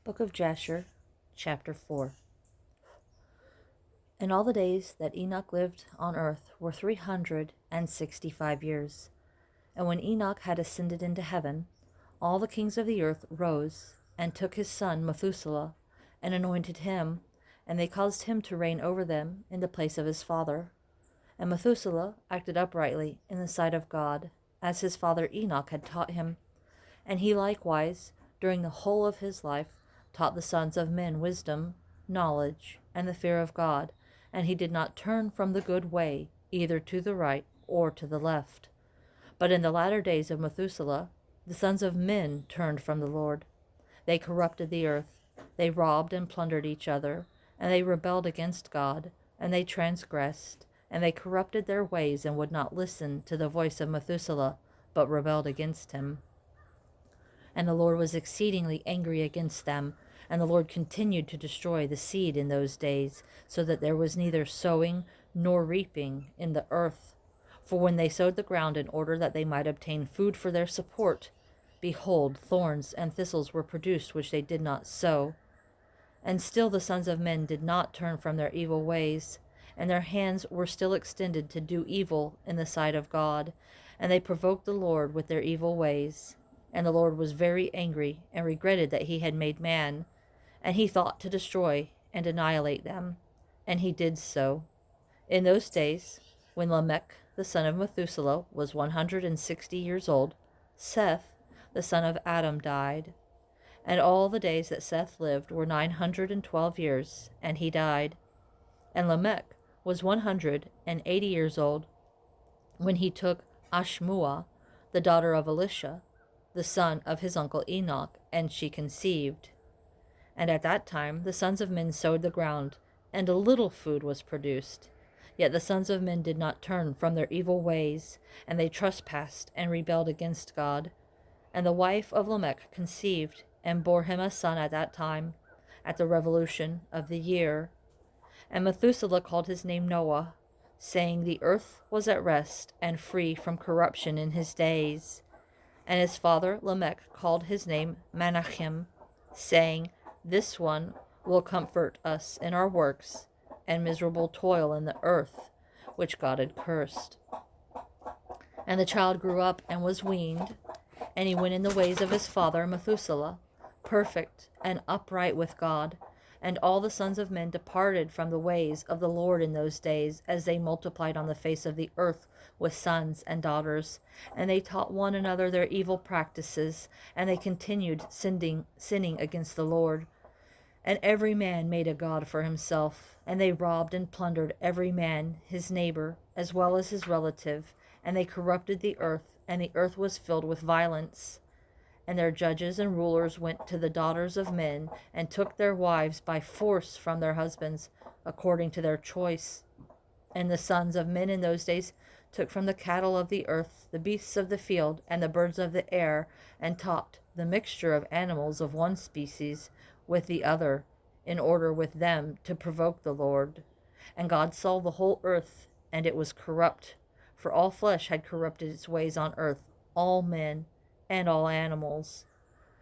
Book of Jasher, chapter 4. And all the days that Enoch lived on earth were 365 years. And when Enoch had ascended into heaven, all the kings of the earth rose, and took his son Methuselah, and anointed him, and they caused him to reign over them in the place of his father. And Methuselah acted uprightly in the sight of God, as his father Enoch had taught him. And he likewise, during the whole of his life, taught the sons of men wisdom, knowledge, and the fear of God, and he did not turn from the good way, either to the right or to the left. But in the latter days of Methuselah, the sons of men turned from the Lord. They corrupted the earth, they robbed and plundered each other, and they rebelled against God, and they transgressed, and they corrupted their ways and would not listen to the voice of Methuselah, but rebelled against him. And the Lord was exceedingly angry against them, and the Lord continued to destroy the seed in those days, so that there was neither sowing nor reaping in the earth. For when they sowed the ground in order that they might obtain food for their support, behold, thorns and thistles were produced which they did not sow. And still the sons of men did not turn from their evil ways, and their hands were still extended to do evil in the sight of God, and they provoked the Lord with their evil ways. And the Lord was very angry, and regretted that he had made man, and he thought to destroy and annihilate them, and he did so. In those days, when Lamech the son of Methuselah was 160 years old, Seth the son of Adam died. And all the days that Seth lived were 912 years, and he died. And Lamech was 180 years old when he took Ashmua, the daughter of Elisha, the son of his uncle Enoch, and she conceived. And at that time the sons of men sowed the ground, and a little food was produced. Yet the sons of men did not turn from their evil ways, and they trespassed and rebelled against God. And the wife of Lamech conceived, and bore him a son at that time, at the revolution of the year. And Methuselah called his name Noah, saying, the earth was at rest and free from corruption in his days. And his father Lamech called his name Menachem, saying, this one will comfort us in our works and miserable toil in the earth, which God had cursed. And the child grew up and was weaned, and he went in the ways of his father Methuselah, perfect and upright with God. And all the sons of men departed from the ways of the Lord in those days, as they multiplied on the face of the earth with sons and daughters. And they taught one another their evil practices, and they continued sinning against the Lord. And every man made a god for himself, and they robbed and plundered every man his neighbor, as well as his relative, and they corrupted the earth, and the earth was filled with violence. And their judges and rulers went to the daughters of men, and took their wives by force from their husbands, according to their choice. And the sons of men in those days took from the cattle of the earth, the beasts of the field, and the birds of the air, and taught the mixture of animals of one species with the other, in order with them to provoke the Lord. And God saw the whole earth, and it was corrupt, for all flesh had corrupted its ways on earth, all men and all animals.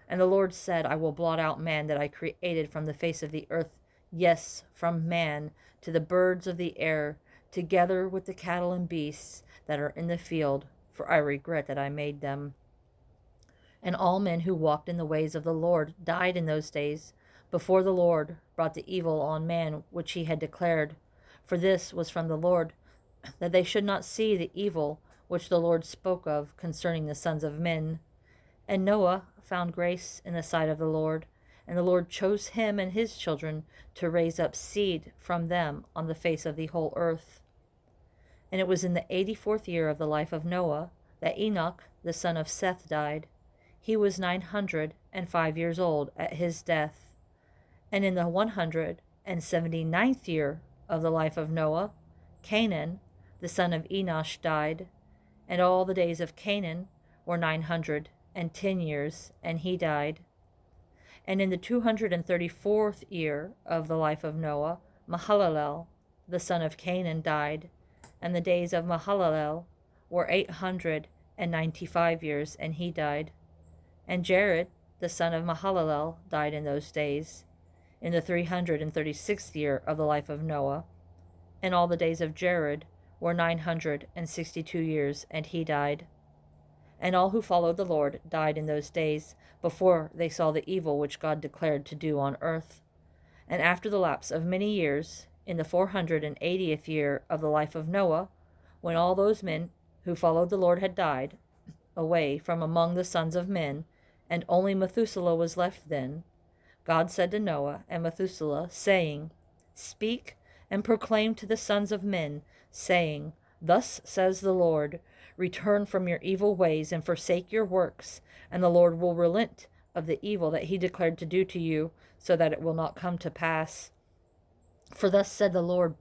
And the Lord said, I will blot out man that I created from the face of the earth, yes, from man to the birds of the air, together with the cattle and beasts that are in the field, for I regret that I made them. And all men who walked in the ways of the Lord died in those days, before the Lord brought the evil on man which he had declared. For this was from the Lord, that they should not see the evil which the Lord spoke of concerning the sons of men. And Noah found grace in the sight of the Lord, and the Lord chose him and his children to raise up seed from them on the face of the whole earth. And it was in the 84th year of the life of Noah that Enoch the son of Seth died. He was 905 years old at his death. And in the 179th year of the life of Noah, Canaan the son of Enosh died. And all the days of Canaan were 910 years, and he died. And in the 234th year of the life of Noah, Mahalalel the son of Canaan died. And the days of Mahalalel were 895 years, and he died. And Jared the son of Mahalalel, died in those days, in the 336th year of the life of Noah. And all the days of Jared were 962 years, and he died. And all who followed the Lord died in those days, before they saw the evil which God declared to do on earth. And after the lapse of many years, in the 480th year of the life of Noah, when all those men who followed the Lord had died away from among the sons of men, and only Methuselah was left then, God said to Noah and Methuselah, saying, Speak and proclaim to the sons of men, saying, Thus says the Lord, Return from your evil ways and forsake your works, and the Lord will relent of the evil that he declared to do to you, so that it will not come to pass. For thus said the Lord,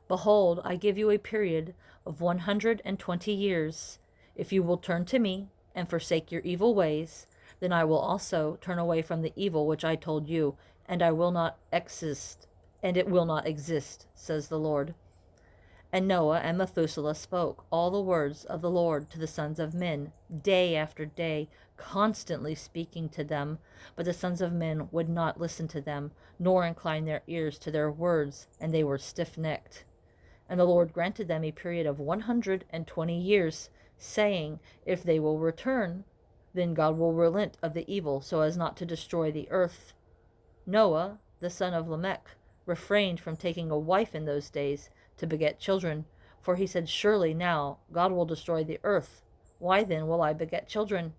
Behold, I give you a period of 120 years. If you will turn to me and forsake your evil ways, then I will also turn away from the evil which I told you, and it will not exist, says the Lord. And Noah and Methuselah spoke all the words of the Lord to the sons of men, day after day, constantly speaking to them. But the sons of men would not listen to them, nor incline their ears to their words, and they were stiff-necked. And the Lord granted them a period of 120 years, saying, If they will return, then God will relent of the evil, so as not to destroy the earth. Noah, the son of Lamech, refrained from taking a wife in those days to beget children, for he said, Surely now God will destroy the earth. Why then will I beget children?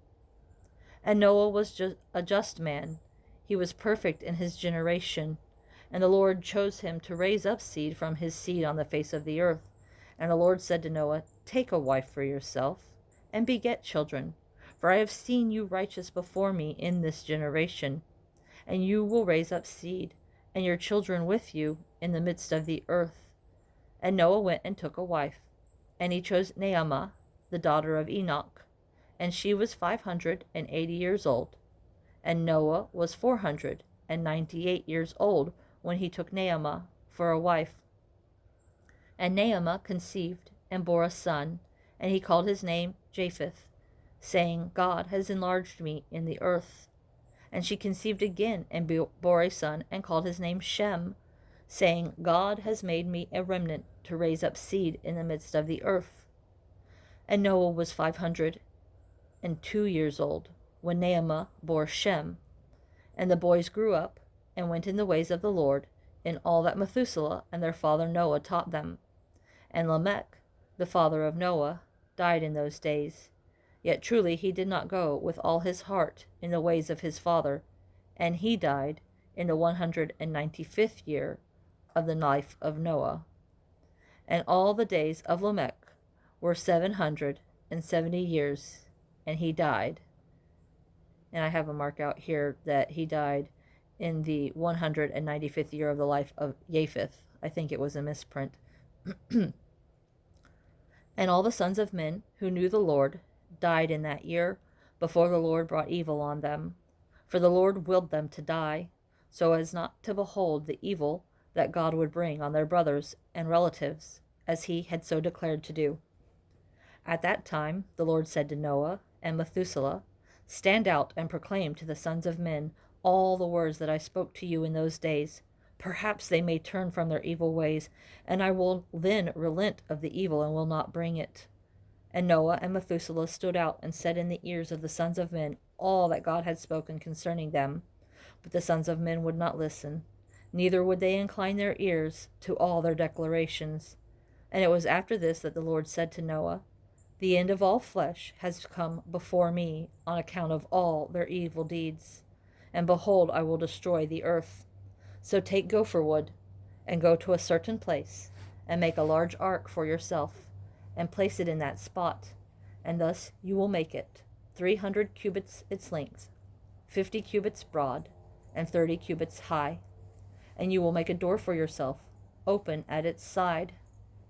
And Noah was a just man. He was perfect in his generation. And the Lord chose him to raise up seed from his seed on the face of the earth. And the Lord said to Noah, Take a wife for yourself, and beget children. For I have seen you righteous before me in this generation. And you will raise up seed, and your children with you, in the midst of the earth. And Noah went and took a wife. And he chose Naamah, the daughter of Enoch. And she was 580 years old. And Noah was 498 years old when he took Naamah for a wife. And Naamah conceived and bore a son, and he called his name Japheth, saying, God has enlarged me in the earth. And she conceived again and bore a son, and called his name Shem, saying, God has made me a remnant to raise up seed in the midst of the earth. And Noah was 502 years old when Naamah bore Shem. And the boys grew up and went in the ways of the Lord, in all that Methuselah and their father Noah taught them. And Lamech, the father of Noah, died in those days. Yet truly he did not go with all his heart in the ways of his father, and he died in the 195th year of the life of Noah. And all the days of Lamech were 770 years, and he died. And I have a mark out here that he died in the 195th year of the life of Japheth. I think it was a misprint. And all the sons of men who knew the Lord died in that year, before the Lord brought evil on them. For the Lord willed them to die, so as not to behold the evil that God would bring on their brothers and relatives, as he had so declared to do. At that time the Lord said to Noah and Methuselah, Stand out and proclaim to the sons of men all the words that I spoke to you in those days. Perhaps they may turn from their evil ways, and I will then relent of the evil and will not bring it. And Noah and Methuselah stood out and said in the ears of the sons of men all that God had spoken concerning them. But the sons of men would not listen, neither would they incline their ears to all their declarations. And it was after this that the Lord said to Noah, The end of all flesh has come before me on account of all their evil deeds. And behold, I will destroy the earth. So take gopher wood, and go to a certain place, and make a large ark for yourself, and place it in that spot. And thus you will make it 300 cubits its length, 50 cubits broad, and 30 cubits high. And you will make a door for yourself, open at its side,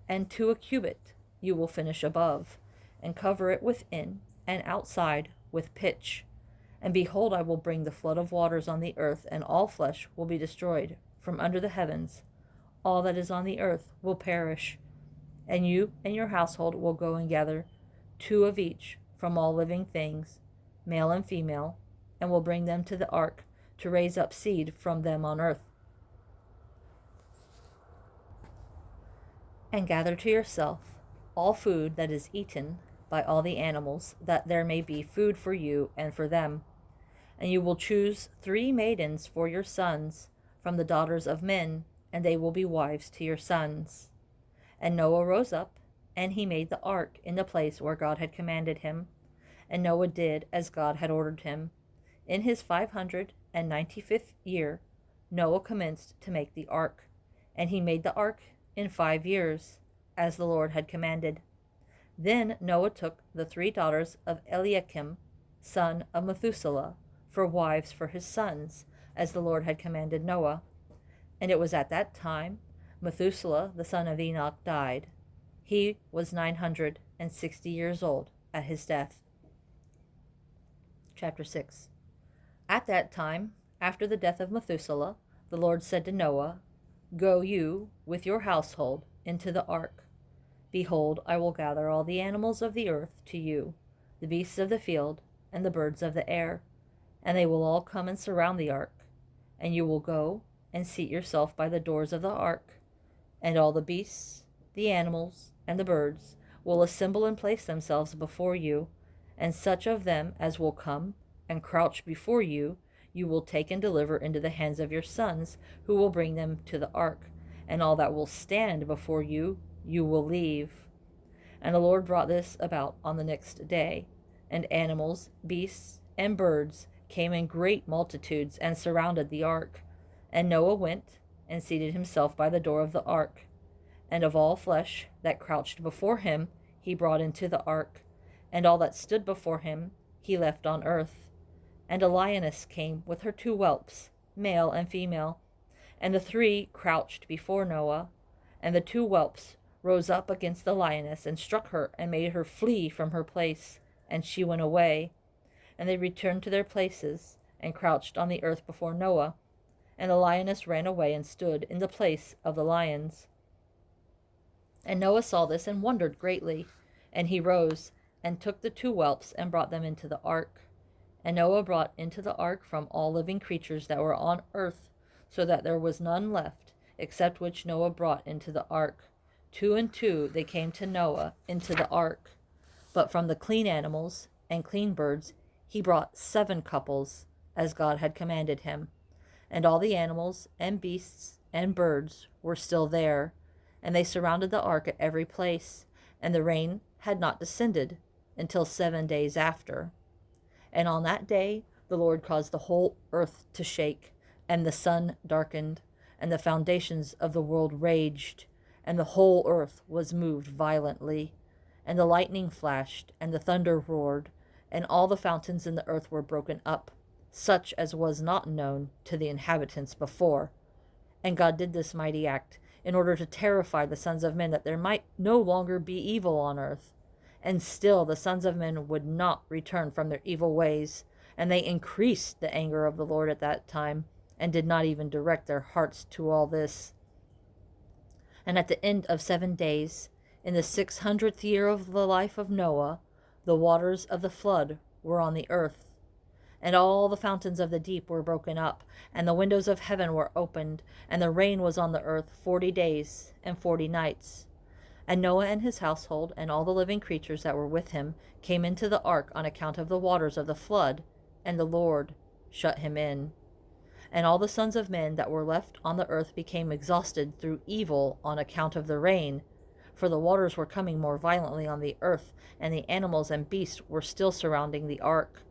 and to a cubit you will finish above, and cover it within and outside with pitch. And behold, I will bring the flood of waters on the earth, and all flesh will be destroyed from under the heavens. All that is on the earth will perish. And you and your household will go and gather 2 of each from all living things, male and female, and will bring them to the ark to raise up seed from them on earth. And gather to yourself all food that is eaten by all the animals, that there may be food for you and for them. And you will choose 3 maidens for your sons from the daughters of men, and they will be wives to your sons. And Noah rose up, and he made the ark in the place where God had commanded him. And Noah did as God had ordered him. In his 595th year, Noah commenced to make the ark, and he made the ark in 5 years, as the Lord had commanded. Then Noah took the 3 daughters of Eliakim, son of Methuselah, for wives for his sons, as the Lord had commanded Noah. And it was at that time Methuselah, the son of Enoch, died. He was 960 years old at his death. Chapter 6. At that time, after the death of Methuselah, the Lord said to Noah, "Go you with your household into the ark. Behold, I will gather all the animals of the earth to you, the beasts of the field, and the birds of the air, and they will all come and surround the ark. And you will go and seat yourself by the doors of the ark, and all the beasts, the animals, and the birds will assemble and place themselves before you, and such of them as will come and crouch before you, you will take and deliver into the hands of your sons, who will bring them to the ark, and all that will stand before you, you will leave." And the Lord brought this about on the next day, and animals, beasts, and birds came in great multitudes and surrounded the ark. And Noah went and seated himself by the door of the ark. And of all flesh that crouched before him he brought into the ark, and all that stood before him he left on earth. And a lioness came with her 2 whelps, male and female, and the 3 crouched before Noah. And the 2 whelps rose up against the lioness and struck her and made her flee from her place, and she went away. And they returned to their places and crouched on the earth before Noah. And the lioness ran away and stood in the place of the lions. And Noah saw this and wondered greatly. And he rose and took the 2 whelps and brought them into the ark. And Noah brought into the ark from all living creatures that were on earth, so that there was none left, except which Noah brought into the ark. 2 and 2 they came to Noah into the ark. But from the clean animals and clean birds he brought 7 couples, as God had commanded him. And all the animals and beasts and birds were still there, and they surrounded the ark at every place, and the rain had not descended until 7 days after. And on that day the Lord caused the whole earth to shake, and the sun darkened, and the foundations of the world raged, and the whole earth was moved violently. And the lightning flashed, and the thunder roared, and all the fountains in the earth were broken up, such as was not known to the inhabitants before. And God did this mighty act in order to terrify the sons of men, that there might no longer be evil on earth. And still the sons of men would not return from their evil ways, and they increased the anger of the Lord at that time, and did not even direct their hearts to all this. And at the end of 7 days, in the 600th year of the life of Noah, the waters of the flood were on the earth. And all the fountains of the deep were broken up, and the windows of heaven were opened, and the rain was on the earth 40 days and 40 nights. And Noah and his household and all the living creatures that were with him came into the ark on account of the waters of the flood, and the Lord shut him in. And all the sons of men that were left on the earth became exhausted through evil on account of the rain, for the waters were coming more violently on the earth, and the animals and beasts were still surrounding the ark.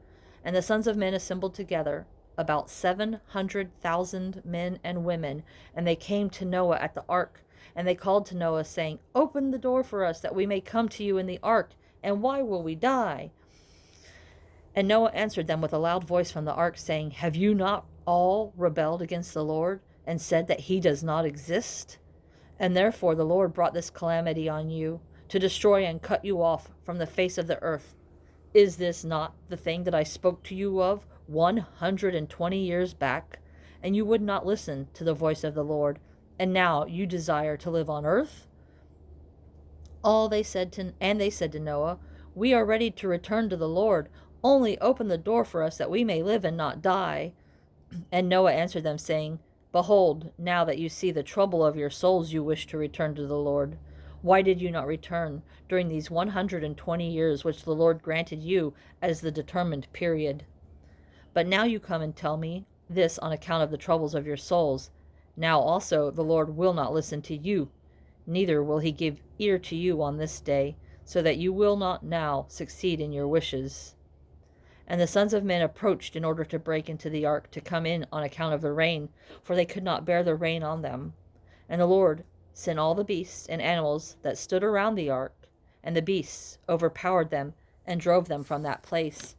And the sons of men assembled together, about 700,000 men and women, and they came to Noah at the ark. And they called to Noah, saying, "Open the door for us, that we may come to you in the ark, and why will we die?" And Noah answered them with a loud voice from the ark, saying, "Have you not all rebelled against the Lord, and said that he does not exist? And therefore the Lord brought this calamity on you, to destroy and cut you off from the face of the earth. Is this not the thing that I spoke to you of 120 years back? And you would not listen to the voice of the Lord, and now you desire to live on earth?" They said to Noah, "We are ready to return to the Lord, Only open the door for us that we may live and not die. And Noah answered them, saying, Behold, now that you see the trouble of your souls, you wish to return to the Lord. Why did you not return during these 120 years which the Lord granted you as the determined period? But now you come and tell me this on account of the troubles of your souls. Now also the Lord will not listen to you, neither will he give ear to you on this day, so that you will not now succeed in your wishes. And the sons of men approached in order to break into the ark, to come in on account of the rain, for they could not bear the rain on them. And the Lord sent all the beasts and animals that stood around the ark, and the beasts overpowered them and drove them from that place.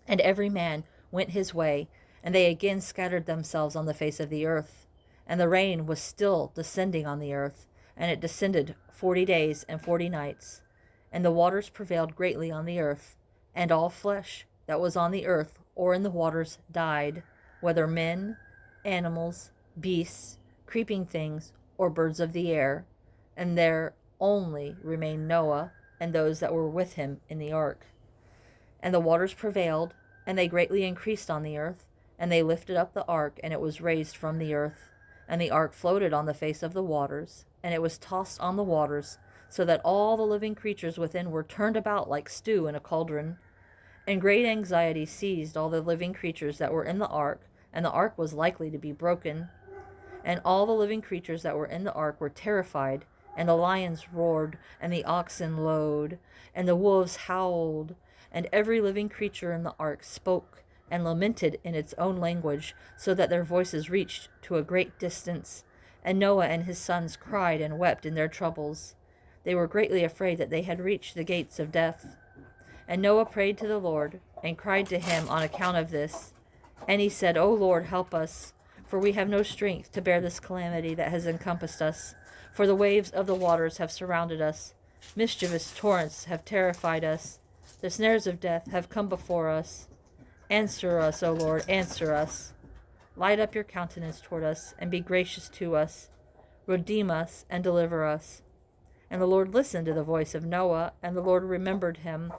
And every man went his way, and they again scattered themselves on the face of the earth. And the rain was still descending on the earth, and it descended 40 days and 40 nights. And the waters prevailed greatly on the earth, and all flesh that was on the earth or in the waters died, whether men, animals, beasts, creeping things, or birds of the air. And there only remained Noah and those that were with him in the ark. And the waters prevailed, and they greatly increased on the earth, and they lifted up the ark, and it was raised from the earth. And the ark floated on the face of the waters, and it was tossed on the waters, so that all the living creatures within were turned about like stew in a cauldron. And great anxiety seized all the living creatures that were in the ark, and the ark was likely to be broken. And all the living creatures that were in the ark were terrified, and the lions roared, and the oxen lowed, and the wolves howled, and every living creature in the ark spoke and lamented in its own language, so that their voices reached to a great distance. And Noah and his sons cried and wept in their troubles. They were greatly afraid that they had reached the gates of death. And Noah prayed to the Lord, and cried to him on account of this. And he said, O Lord, help us, for we have no strength to bear this calamity that has encompassed us. For the waves of the waters have surrounded us. Mischievous torrents have terrified us. The snares of death have come before us. Answer us, O Lord, answer us. Light up your countenance toward us, and be gracious to us. Redeem us, and deliver us. And the Lord listened to the voice of Noah, and the Lord remembered him.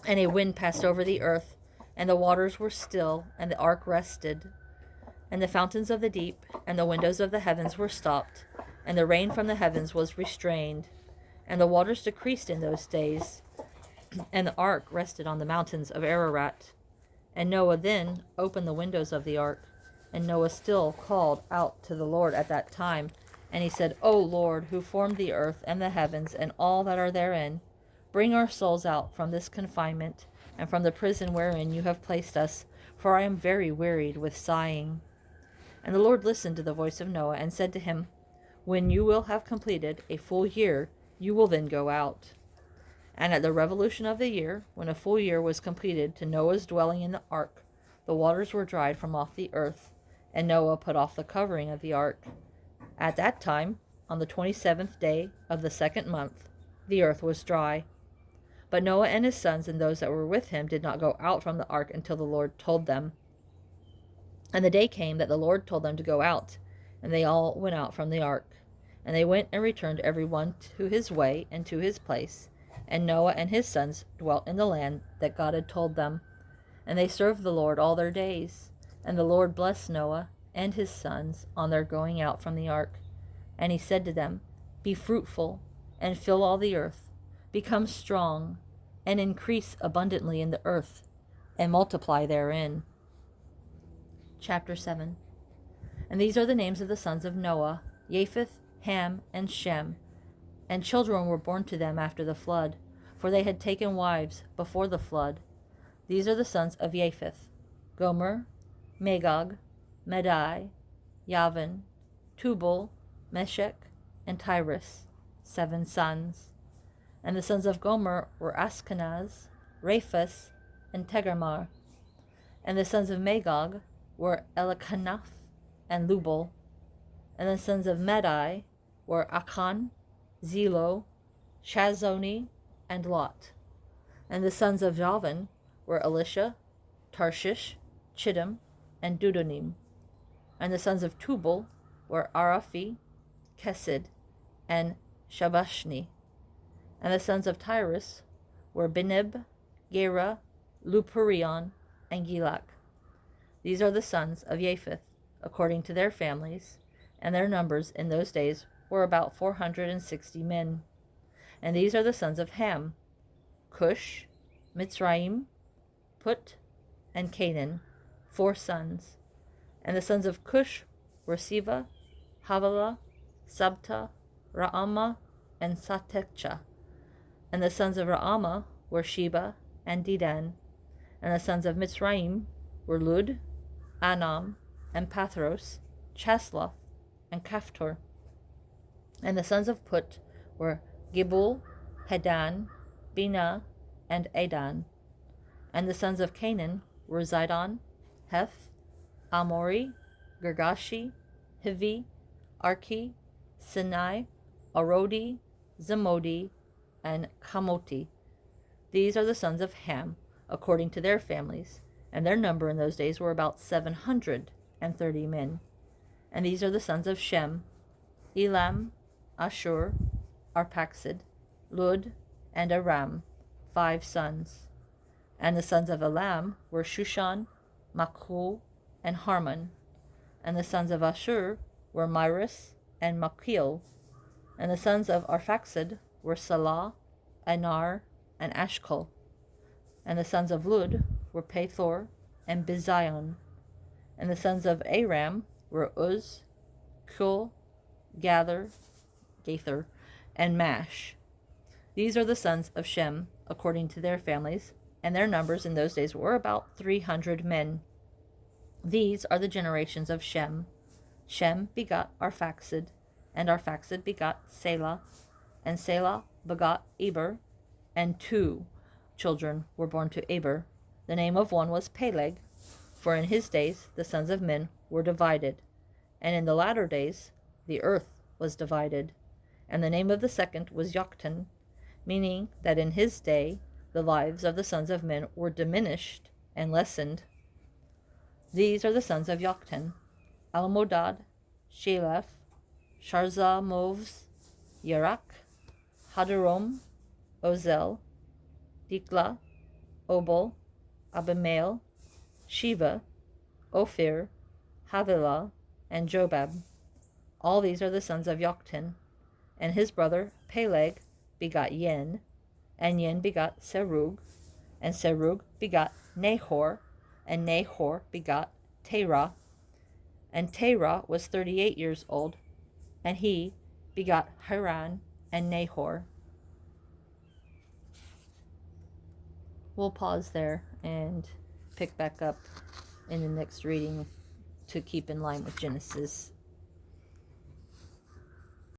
And a wind passed over the earth, and the waters were still, and the ark rested. And the fountains of the deep and the windows of the heavens were stopped, and the rain from the heavens was restrained. And the waters decreased in those days, and the ark rested on the mountains of Ararat. And Noah then opened the windows of the ark, and Noah still called out to the Lord at that time. And he said, O Lord, who formed the earth and the heavens and all that are therein, bring our souls out from this confinement and from the prison wherein you have placed us, for I am very wearied with sighing. And the Lord listened to the voice of Noah and said to him, When you will have completed a full year, you will then go out. And at the revolution of the year, when a full year was completed to Noah's dwelling in the ark, the waters were dried from off the earth, and Noah put off the covering of the ark. At that time, on the 27th day of the 2nd month, the earth was dry. But Noah and his sons and those that were with him did not go out from the ark until the Lord told them. And the day came that the Lord told them to go out, and they all went out from the ark. And they went and returned every one to his way and to his place. And Noah and his sons dwelt in the land that God had told them. And they served the Lord all their days. And the Lord blessed Noah and his sons on their going out from the ark. And he said to them, Be fruitful, and fill all the earth. Become strong, and increase abundantly in the earth, and multiply therein. Chapter 7. And these are the names of the sons of Noah, Japheth, Ham, and Shem. And children were born to them after the flood, for they had taken wives before the flood. These are the sons of Japheth, Gomer, Magog, Madai, Yavin, Tubal, Meshech, and Tyrus, 7 sons. And the sons of Gomer were Ashkenaz, Rhaphes, and Tegarmar. And the sons of Magog were Elkanah and Lubal. And the sons of Madai were Achan, Zelo, Shazoni, and Lot. And the sons of Javan were Elisha, Tarshish, Chittim, and Dudanim. And the sons of Tubal were Arafi, Kesed, and Shabashni. And the sons of Tyrus were Benib, Gera, Lupurion, and Gilak. These are the sons of Japheth, according to their families, and their numbers in those days were about 460 men. And these are the sons of Ham: Cush, Mitzrayim, Put, and Canaan, 4 sons. And the sons of Cush were Seba, Havilah, Sabta, Raamah, and Satekcha. And the sons of Raamah were Sheba and Dedan. And the sons of Mitzrayim were Lud, Anam, and Pathros, Chasloth, and Caphtor. And the sons of Put were Gibul, Hadan, Bina, and Adan. And the sons of Canaan were Zidon, Heth, Amori, Girgashi, Hivi, Arki, Sinai, Arodi, Zamodi, and Kamoti. These are the sons of Ham, according to their families, and their number in those days were about 730 men. And these are the sons of Shem: Elam, Ashur, Arphaxad, Lud, and Aram, 5 sons. And the sons of Elam were Shushan, Makhu, and Harmon. And the sons of Ashur were Myris and Machil. And the sons of Arphaxad were Salah, Anar, and Ashkol. And the sons of Lud were Pethor and Bizion. And the sons of Aram were Uz, Kul, Gathar, and Mash. These are the sons of Shem, according to their families, and their numbers in those days were about 300 men. These are the generations of Shem. Shem begot Arphaxad, and Arphaxad begot Selah, and Selah begot Eber, and 2 children were born to Eber. The name of one was Peleg, for in his days the sons of men were divided, and in the latter days the earth was divided. And the name of the second was Joktan, meaning that in his day the lives of the sons of men were diminished and lessened. These are the sons of Joktan: Almodad, Sheleph, Sharzamovs, Yerak, Hadarom, Ozel, Dikla, Obal, Abimael, Sheba, Ophir, Havilah, and Jobab. All these are the sons of Joktan. And his brother Peleg begot Yen, and Yen begot Serug, and Serug begot Nahor, and Nahor begot Terah. And Terah was 38 years old, and he begot Haran and Nahor. We'll pause there and pick back up in the next reading to keep in line with Genesis